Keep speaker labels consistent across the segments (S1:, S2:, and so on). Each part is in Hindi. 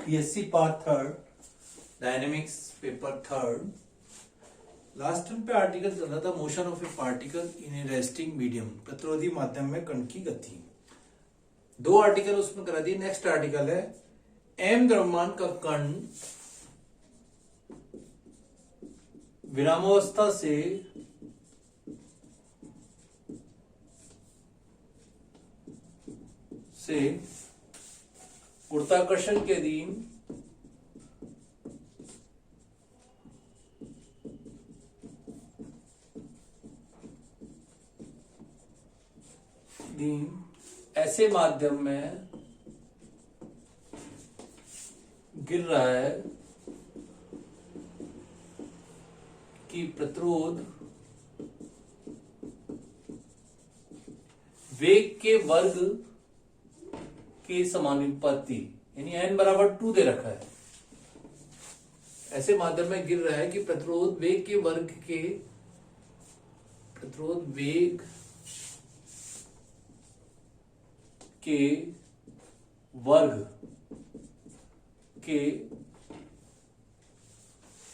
S1: BSc part third, dynamics paper third. Last time पे आर्टिकल चल रहा था motion of A particle in A resting medium, प्रतिरोधी माध्यम में कण की गति। दो आर्टिकल उसमें करा दिए। नेक्स्ट आर्टिकल है एम द्रव्यमान का कण विरामावस्था से गुरुत्वाकर्षण के अधीन ऐसे माध्यम में गिर रहा है कि प्रतिरोध वेग के वर्ग के समानुपाती, यानी n बराबर 2 दे रखा है। ऐसे माध्यम में गिर रहा है कि प्रतिरोध वेग के वर्ग के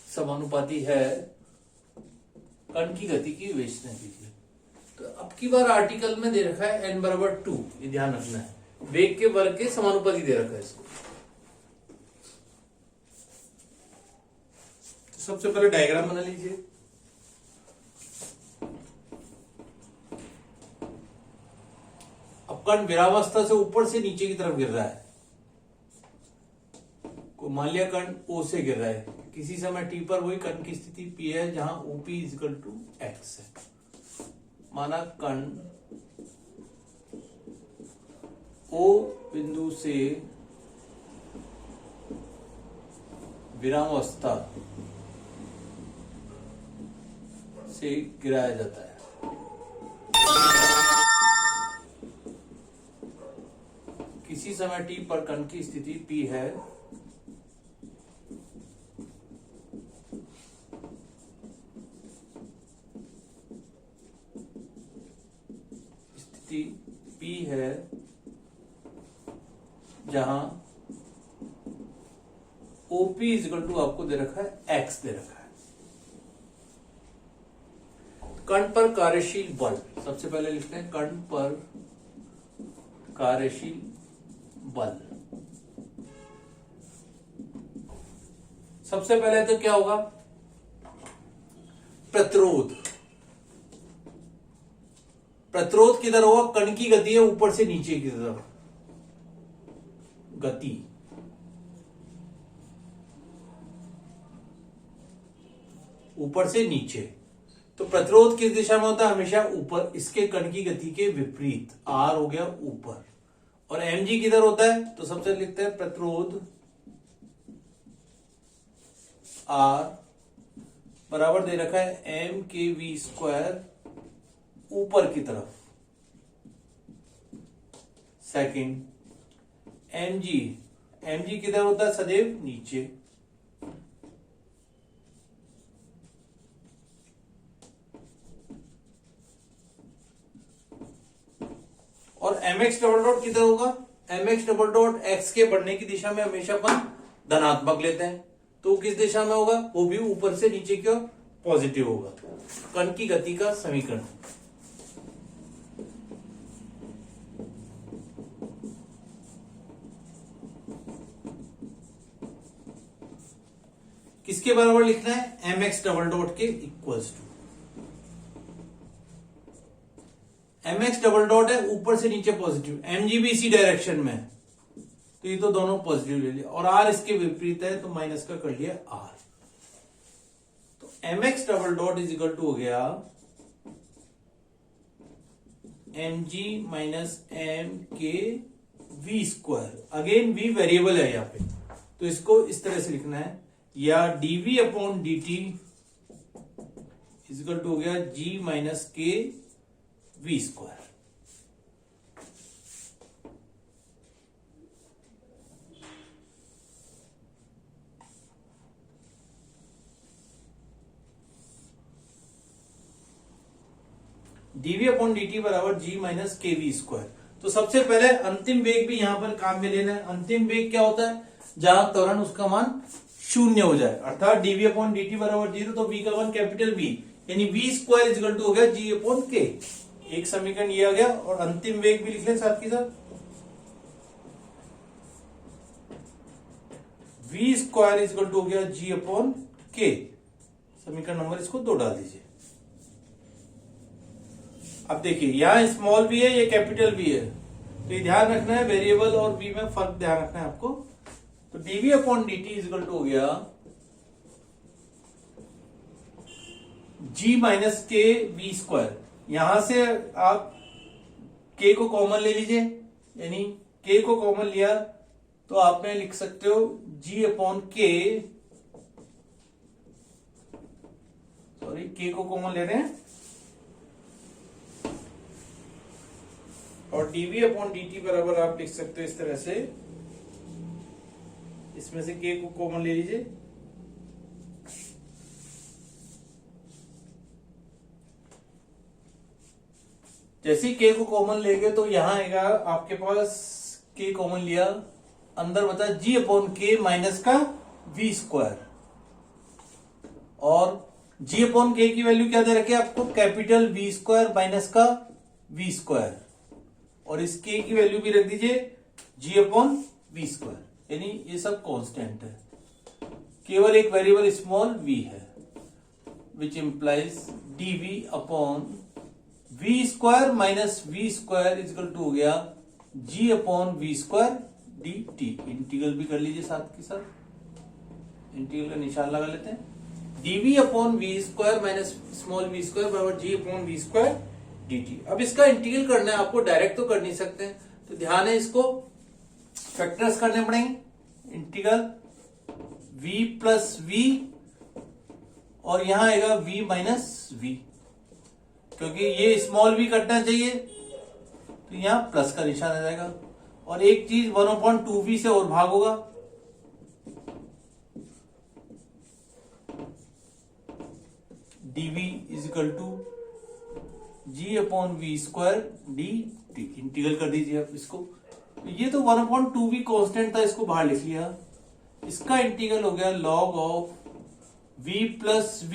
S1: समानुपाती है कण की गति की विवेचना कीजिए। तो अब की बार आर्टिकल में दे रखा है n बराबर 2, ये ध्यान रखना है। वेग के वर्ग के समानुपाती दे रखा है इसको। तो सबसे पहले डायग्राम बना लीजिए। अब कण विरामावस्था से ऊपर से नीचे की तरफ गिर रहा है। को मान लिया कण O से गिर रहा है, किसी समय t पर वही कण की स्थिति P है जहां OP इक्वल टू x है। माना कण O बिंदु से विरामावस्था से गिराया जाता है। किसी समय t पर कण की स्थिति P है, स्थिति P है जहां OP इक्वल टू आपको दे रखा है x दे रखा है। कण पर कार्यशील बल, सबसे पहले लिखते हैं कण पर कार्यशील बल। सबसे पहले तो क्या होगा, प्रतिरोध। प्रतिरोध किधर होगा, कण की गति है ऊपर से नीचे की तरफ गति। ऊपर से नीचे, तो प्रतिरोध किस दिशा में होता है, हमेशा ऊपर। इसके कण की गति के विपरीत, R हो गया ऊपर। और mg किधर होता है, तो सबसे लिखते हैं प्रतिरोध R बराबर दे रखा है m के v स्क्वायर ऊपर की तरफ। सेकंड mg किधर होता है, सदैव नीचे। और mx डबल डॉट किधर होगा, mx डबल डॉट x के बढ़ने की दिशा में हमेशा अपन धनात्मक लेते हैं, तो किस दिशा में होगा, वो भी ऊपर से नीचे की ओर पॉजिटिव होगा। कण की गति का समीकरण। किसके बराबर लिखना है, mx डबल डॉट के equals to. mx double dot है ऊपर से नीचे पॉजिटिव, mg भी इसी डायरेक्शन में है, तो ये तो दोनों पॉजिटिव ले लिया। और r इसके विपरीत है, तो माइनस का कर लिया r। तो mx double dot is equal to हो गया mg minus m k v square. Again v variable है यहाँ पे, तो इसको इस तरह से लिखना है, या dv upon dt is equal to हो गया g minus k v square. dv upon dt बराबर g minus k v square. तो सबसे पहले अंतिम वेग भी यहां पर काम में लेना है। अंतिम वेग क्या होता है, जहां त्वरण उसका मान शून्य हो जाए, अर्थात dv अपॉन dt बराबर 0, तो v का मान कैपिटल V यानी v स्क्वायर इक्वल टू हो गया g अपॉन k। एक समीकरण ये आ गया, और अंतिम वेग भी लिख लें साथ के साथ, v स्क्वायर इक्वल टू हो गया g अपॉन k। समीकरण नंबर इसको 2 डाल दीजिए। अब देखिए यहां स्मॉल v है, ये कैपिटल V है, तो ये ध्यान रखना है, वेरिएबल और v में फर्क ध्यान रखना है आपको। तो dv upon dt equal to हो गया g minus k v square. यहां से आप k को कॉमन ले लीजिए, यानी k को कॉमन लिया तो आप में लिख सकते हो g upon k, sorry k को कॉमन ले रहे हैं, और dv अपॉन dt बराबर आप लिख सकते हो इस तरह से, इसमें से k को कॉमन ले लीजिए, जैसे ही k को कॉमन लेंगे तो यहां आएगा आपके पास, k कॉमन लिया, अंदर बचा g अपॉन k माइनस का v स्क्वायर, और g अपॉन k की वैल्यू क्या दे रखी है आपको, कैपिटल V स्क्वायर माइनस का v स्क्वायर, और इस k की वैल्यू भी रख दीजिए g अपॉन v स्क्वायर, यानी ये सब कांस्टेंट है, केवल एक वेरिएबल स्मॉल v है, which implies dv upon v square minus v square equal to हो गया g upon v square dt। Integral भी कर लीजिए साथ के साथ, इंटीग्रल का निशान लगा लेते हैं, dv upon v square minus small v square बराबर g upon v square dt। अब इसका इंटीग्रल करना है आपको, डायरेक्ट तो कर नहीं सकते हैं, तो ध्यान है इसको फैक्टर्स करने पड़ेंगे, इंटीग्रल v प्लस v, और यहां आएगा v माइनस v, क्योंकि ये स्मॉल v कटना चाहिए तो यहां प्लस का निशान आ जाएगा, और एक चीज 1/2v से और भाग होगा, dv is equal to g upon v square dt। Integral कर दीजिए आप इसको, ये तो 1/2v कांस्टेंट था, इसको बाहर लिख लिया, इसका इंटीग्रल हो गया log of v plus v,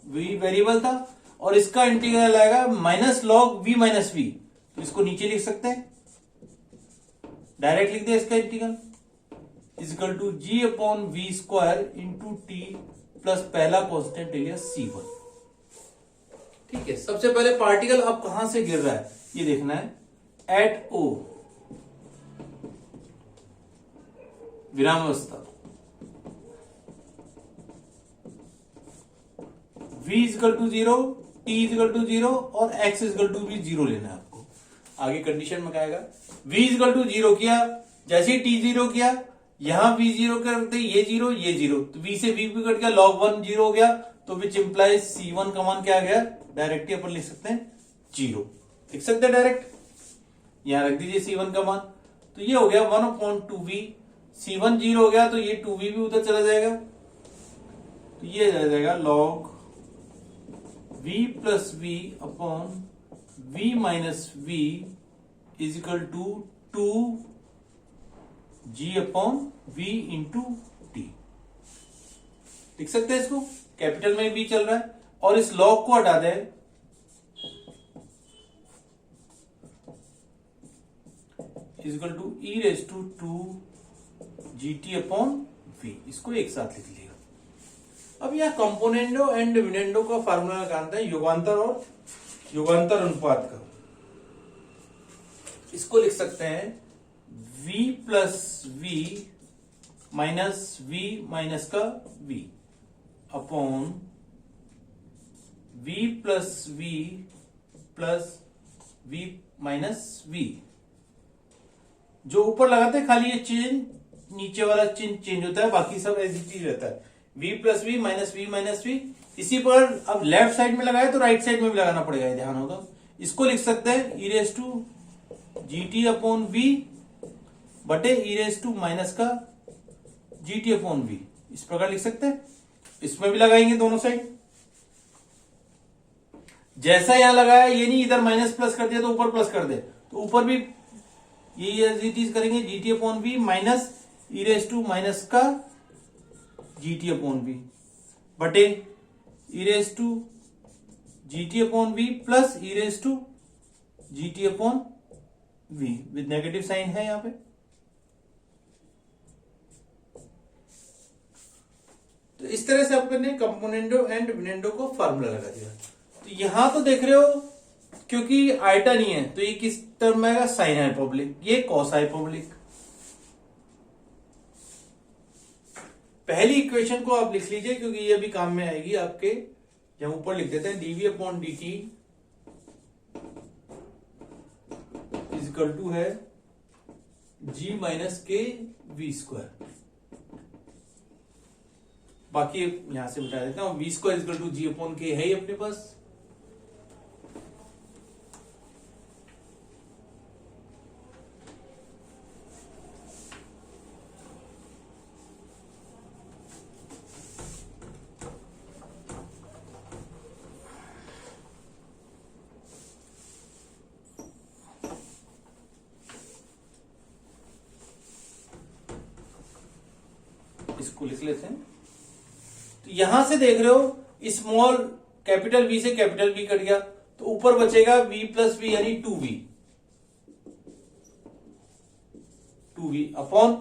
S1: v variable था, और इसका इंटीग्रल आएगा minus log v minus v, तो इसको नीचे लिख सकते हैं, डायरेक्ट लिख दे इसका integral equal to g upon v square into t plus पहला कांस्टेंट ले लिया c1। ठीक है, सबसे पहले पार्टिकल अब कहां से गिर रहा है ये देखना है, एट o विरामावस्था, v equal to 0, t equal to 0 और x इक्वल टू भी 0 लेना है आपको। आगे कंडीशन में क्या आएगा, v इक्वल टू 0 किया, जैसे ही t 0 किया, यहां v 0 करते ये 0 ये 0, तो v से v भी कट गया, log 1 0 हो गया, तो विच इंप्लाइज c1 का मान क्या आ गया, डायरेक्टली अपन लिख सकते हैं 0, लिख सकते हैं डायरेक्ट, यहां रख दीजिए c1 का मान, तो ये हो गया 1/2v, c1 0 हो गया तो ये 2v भी उधर चला जाएगा, तो ये आ जाएगा log v plus v upon v minus v is equal to 2g upon v into t. लिख सकते हैं इसको, कैपिटल में v चल रहा है, और इस लॉग को हटा दें, is equal to e raise to 2gt upon v, इसको एक साथ लिख लिया। अब यह कंपोनेंडो एंड डिविडेंडो का फार्मूला जानते हैं, युगांतर और युगांतर अनुपात का, इसको लिख सकते हैं v प्लस v माइनस का v upon v plus v minus v। जो ऊपर लगाते हैं खाली ये चिन्ह, नीचे वाला चिन्ह चेंज होता है, बाकी सब एज इट इज रहता है, v plus v minus v। इसी पर अब लेफ्ट साइड में लगाए तो राइट साइड में भी लगाना पड़ेगा, ध्यान होगा। इसको लिख सकते हैं e raise to gt upon v बटे ई रेस टू माइनस का gt अपॉन v, इस प्रकार लिख सकते हैं। इसमें भी लगाएंगे दोनों साइड, जैसा यहां लगाया, ये नहीं इधर माइनस प्लस कर दिया तो ऊपर प्लस कर दे, तो ऊपर भी ये एज इट इज करेंगे gt upon v minus e raise to minus का जी टी अपॉन वी बटे e raise to g t upon v plus e raise to g t upon v with negative sign है यहां पे। तो इस तरह से अपने कंपोनेंडो एंड डिविडेंडो को फार्मूला लगा दिया। तो यहां तो देख रहे हो क्योंकि आयटा नहीं है तो ये किस टर्म में आएगा, साइन हाइपोबलिक, ये कॉस हाइपोबलिक। पहली इक्वेशन को आप लिख लीजिए क्योंकि ये भी काम में आएगी आपके, जब ऊपर लिख देते हैं dv upon d t is equal to है g minus k v square. बाकी यहां से बता देता हूं, v square is equal to g upon k है ही अपने पास। इसको लिख लेते हैं। तो यहां से देख रहे हो स्मॉल कैपिटल वी से कैपिटल वी कट गया तो ऊपर बचेगा वी प्लस वी यानी टू वी अपॉन,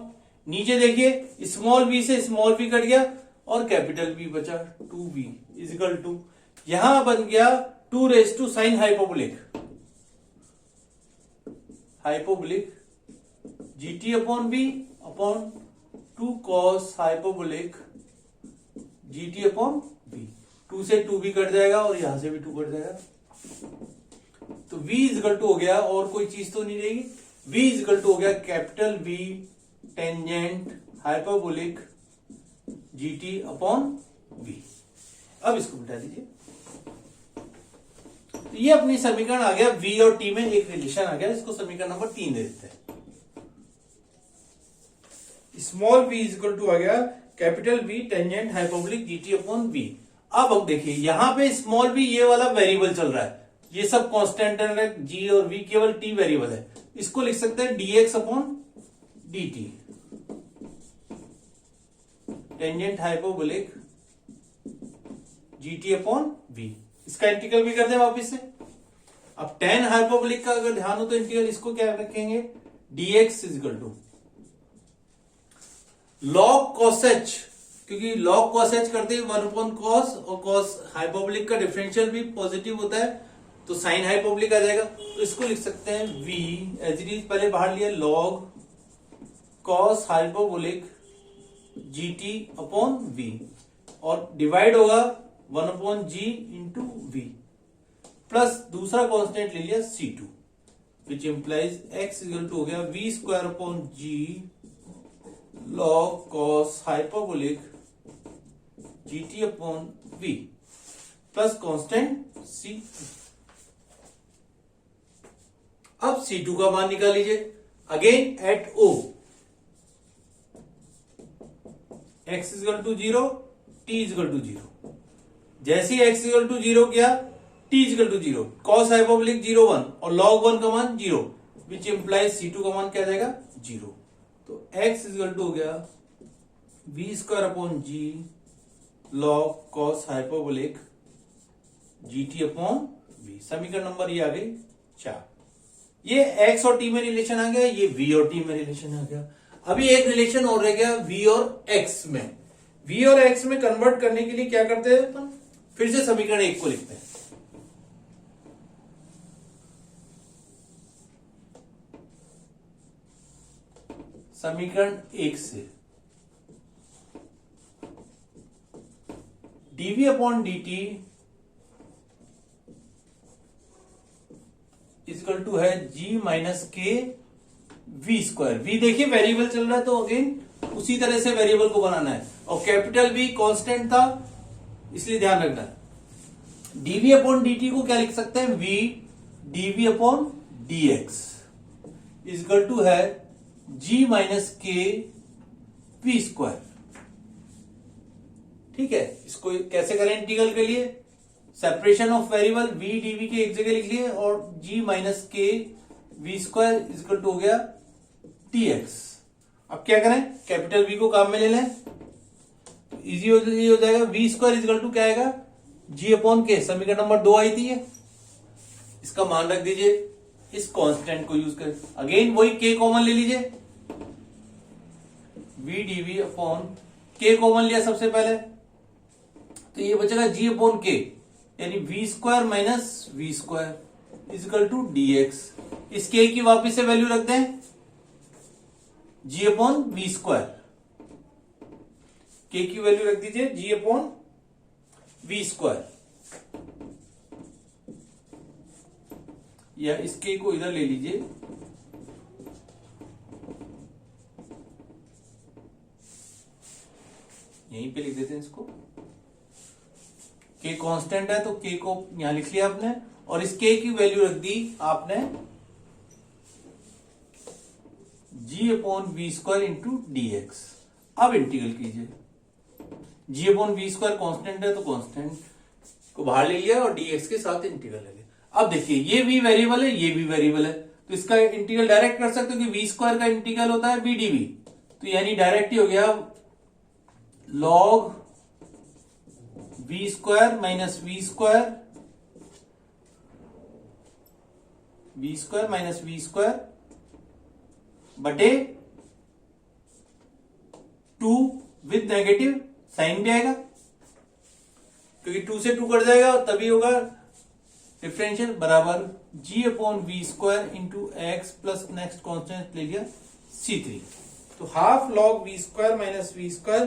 S1: नीचे देखिए स्मॉल वी से स्मॉल वी कट गया और कैपिटल वी बचा टू वी इजिकल टू, यहां बन गया two raise to sine hyperbolic g t upon v upon two cos hyperbolic g t upon v. Two से टू भी कट जाएगा और यहां से भी टू कट जाएगा तो v इजकल टू हो गया, और कोई चीज तो नहीं रहेगी, v इजकल टू हो गया capital V tangent hyperbolic GT upon v। अब इसको बिठा दीजिए। तो ये अपनी समीकरण आ गया, v और t में एक रिलेशन आ गया, इसको समीकरण नंबर 3 दे देते हैं। स्मॉल v इजकल टू आ गया capital V tangent hyperbolic GT upon v। अब देखिए यहां पे स्मॉल v ये वाला वेरिएबल चल रहा है, ये सब कांस्टेंट है, g और v, केवल t वेरिएबल है। इसको लिख सकते हैं dx upon dt tangent hyperbolic gt upon v। इसका इंटीग्रल भी कर दें वापिस से। अब टेन हाइपोबोलिक का अगर ध्यान हो तो इंटीग्रल इसको क्या रखेंगे, dx is equal to log cos h, क्योंकि लॉग कॉस एच करते हैं 1 अपॉन कॉस, और कॉस हाइपोबोलिक का डिफरेंशियल भी पॉजिटिव होता है तो साइन हाइपोबोलिक आ जाएगा। तो इसको लिख सकते हैं v एज इट इज, पहले बाहर लिया log cos hyperbolic gt upon v और डिवाइड होगा 1 upon g into v plus दूसरा कांस्टेंट ले लिया c2 which implies x equal to हो गया v square upon g log cos hyperbolic gt upon v plus constant c। अब c2 का मान निकाल लीजिए again at o, x equal to 0 t equal to 0। जैसे ही x इक्वल टू 0 किया t equal to 0, cos hyperbolic 0 1 और log 1 का मान 0 विच इंप्लाइज c2 का मान क्या जाएगा 0। तो x इक्वल टू हो गया v square upon g log cos hyperbolic gt upon v। समीकरण नंबर ये आ गई 4। ये x और t में रिलेशन आ गया, ये v और t में रिलेशन आ गया। अभी एक रिलेशन और रह गया v और x में। v और x में कन्वर्ट करने के लिए क्या करते हैं अपन, फिर से समीकरण 1 को लिखते हैं। समीकरण 1 से dv upon dt equal to है g minus k v square. v देखिए वेरिएबल चल रहा है तो अगेन उसी तरह से वेरिएबल को बनाना है, और कैपिटल V कांस्टेंट था इसलिए ध्यान रखना है। dv अपॉन dt को क्या लिख सकते हैं, v dv upon dx equal to है g minus k v square. ठीक है, इसको कैसे करें इंटीग्रल के लिए, separation of variable v dv के एक जगह लिख लिए और g minus k v square equal to हो गया dx अब क्या करें, कैपिटल वी को काम में ले लें, इजी हो जाएगा। वी स्क्वायर इजकल टू क्या आएगा, जी अपॉन के, समीकरण नंबर 2 आई थी ये, इसका मान रख दीजिए, इस कांस्टेंट को यूज कर, अगेन वही के कॉमन ले लीजिए, वी डीवी अपॉन के कॉमन लिया सबसे पहले, तो ये बचेगा जी अपॉन के, यानी v square minus v square is equal to d x. इस के की वापिस से वैल्यू रख दें, जी अपॉन वी स्क्वायर, के की वैल्यू रख दीजिए जी अपॉन वी स्क्वायर, या इस के को इधर ले लीजिए, यहीं पे लिख देते हैं इसको, के कांस्टेंट है तो के को यहां लिख लिया आपने, और इस के की वैल्यू रख दी आपने g upon v square into d x. अब इंटीग्रल कीजिए, g upon v square constant है तो कॉन्स्टेंट को बाहर ले लिया और डीएक्स के साथ इंटीग्रल ले लिया। अब देखिए ये भी वेरिएबल है, ये भी वेरिएबल है, तो इसका इंटीग्रल डायरेक्ट कर सकते हो कि वी स्क्वायर का इंटीग्रल होता है वी डीवी, तो यानी डायरेक्ट ही हो गया log v square minus v square, v square minus v square बटे 2 विद नेगेटिव साइन भी आएगा, क्योंकि 2 से 2 कट जाएगा और तभी होगा डिफरेंशियल, बराबर g upon v square into x plus next constant ले लिया C3, तो half log v square minus v square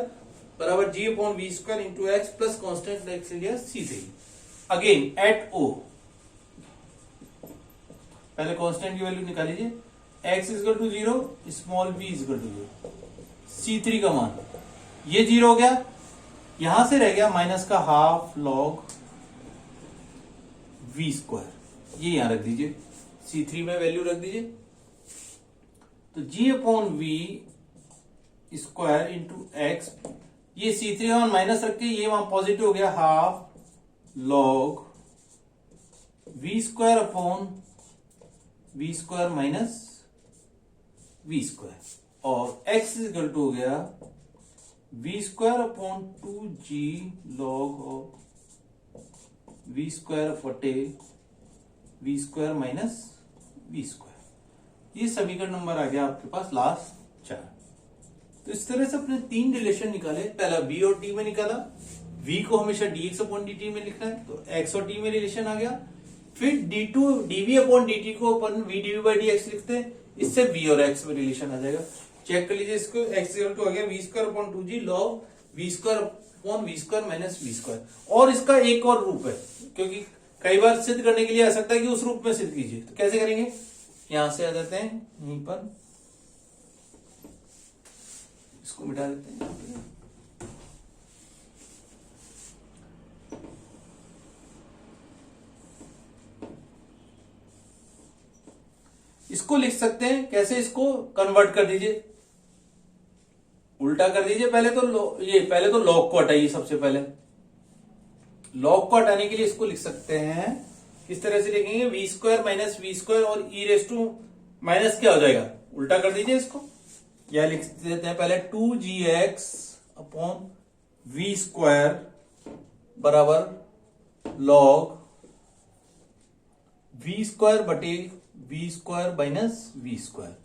S1: बराबर g upon v square into x plus constant x ले लिया C3। अगेन एट O, पहले कॉन्स्टेंट की वैल्यू निकाल लीजिए, x equal to 0, small v equal to 0, C3 का मान ये 0 हो गया, यहां से रह गया माइनस का हाफ लॉग v स्क्वायर, ये यहां रख दीजिए, C3 में वैल्यू रख दीजिए, तो g upon v square into x, ये C3 का मान माइनस रख के ये वहां पॉजिटिव हो गया, half log v square upon v square minus v square, और x इक्वल टू हो गया v square upon 2g log of v square बटे v square minus v square. ये समीकरण नंबर आ गया आपके पास लास्ट 4। तो इस तरह से अपने 3 रिलेशन निकाले, पहला v और t में निकाला, v को हमेशा dx अपॉन dt में लिखना है तो x और t में रिलेशन आ गया, फिर dv अपॉन dt को अपन v dv बाई dx लिखते हैं, इससे v और x में रिलेशन आ जाएगा। चेक कर लीजिए इसको, x इक्वल टू आ गया v square upon 2g log v square upon v square minus v square, और इसका एक और रूप है, क्योंकि कई बार सिद्ध करने के लिए आ सकता है कि उस रूप में सिद्ध कीजिए, तो कैसे करेंगे, यहां से आ जाते हैं, यहीं पर इसको मिटा देते हैं, इसको लिख सकते हैं कैसे, इसको कन्वर्ट कर दीजिए, उल्टा कर दीजिए, पहले तो लॉग को हटाइए, सबसे पहले लॉग को हटाने के लिए इसको लिख सकते हैं, किस तरह से लिखेंगे, v square minus v square और ई रेस टू माइनस क्या हो जाएगा, उल्टा कर दीजिए इसको, या लिख देते हैं पहले 2gx अपॉन वी स्क्वायर बराबर लॉग वी स्क्वायर बटे v square minus v square.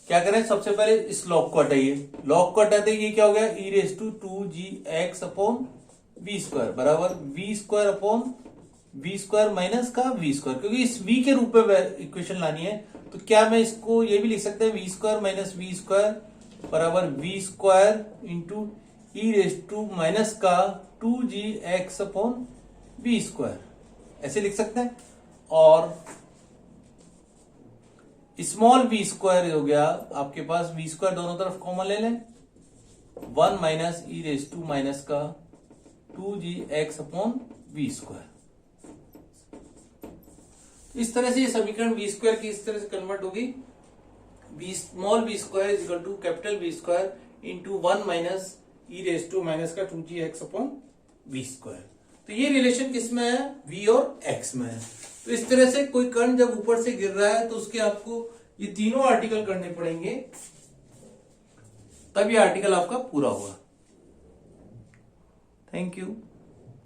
S1: क्या करें, सबसे पहले इस लॉग को हटाइए, लॉग को हटाते ये क्या हो गया, e raise to 2gx upon v square बराबर v square upon v square minus का वी स्क्वायर, क्योंकि इस v के रूप में इक्वेशन लानी है, तो क्या मैं इसको ये भी लिख सकते हैं, v square minus v square बराबर v square into e raise to minus का 2gx अपॉन वी स्क्वायर, ऐसे लिख सकते हैं। और स्मॉल वी स्क्वायर हो गया आपके पास, वी स्क्वायर दोनों तरफ कॉमन ले लें, 1 minus e raise to minus का 2gx अपॉन वी स्क्वायर। इस तरह से ये समीकरण वी स्क्वायर की इस तरह से कन्वर्ट होगी, v small v square is equal to capital v square into 1 minus e raise to minus का 2gx अपॉन वी स्क्वायर। तो ये रिलेशन किस में है, v और x में है। तो इस तरह से कोई कण जब ऊपर से गिर रहा है तो उसके आपको ये तीनों आर्टिकल करने पड़ेंगे, तब ये आर्टिकल आपका पूरा होगा। Thank you.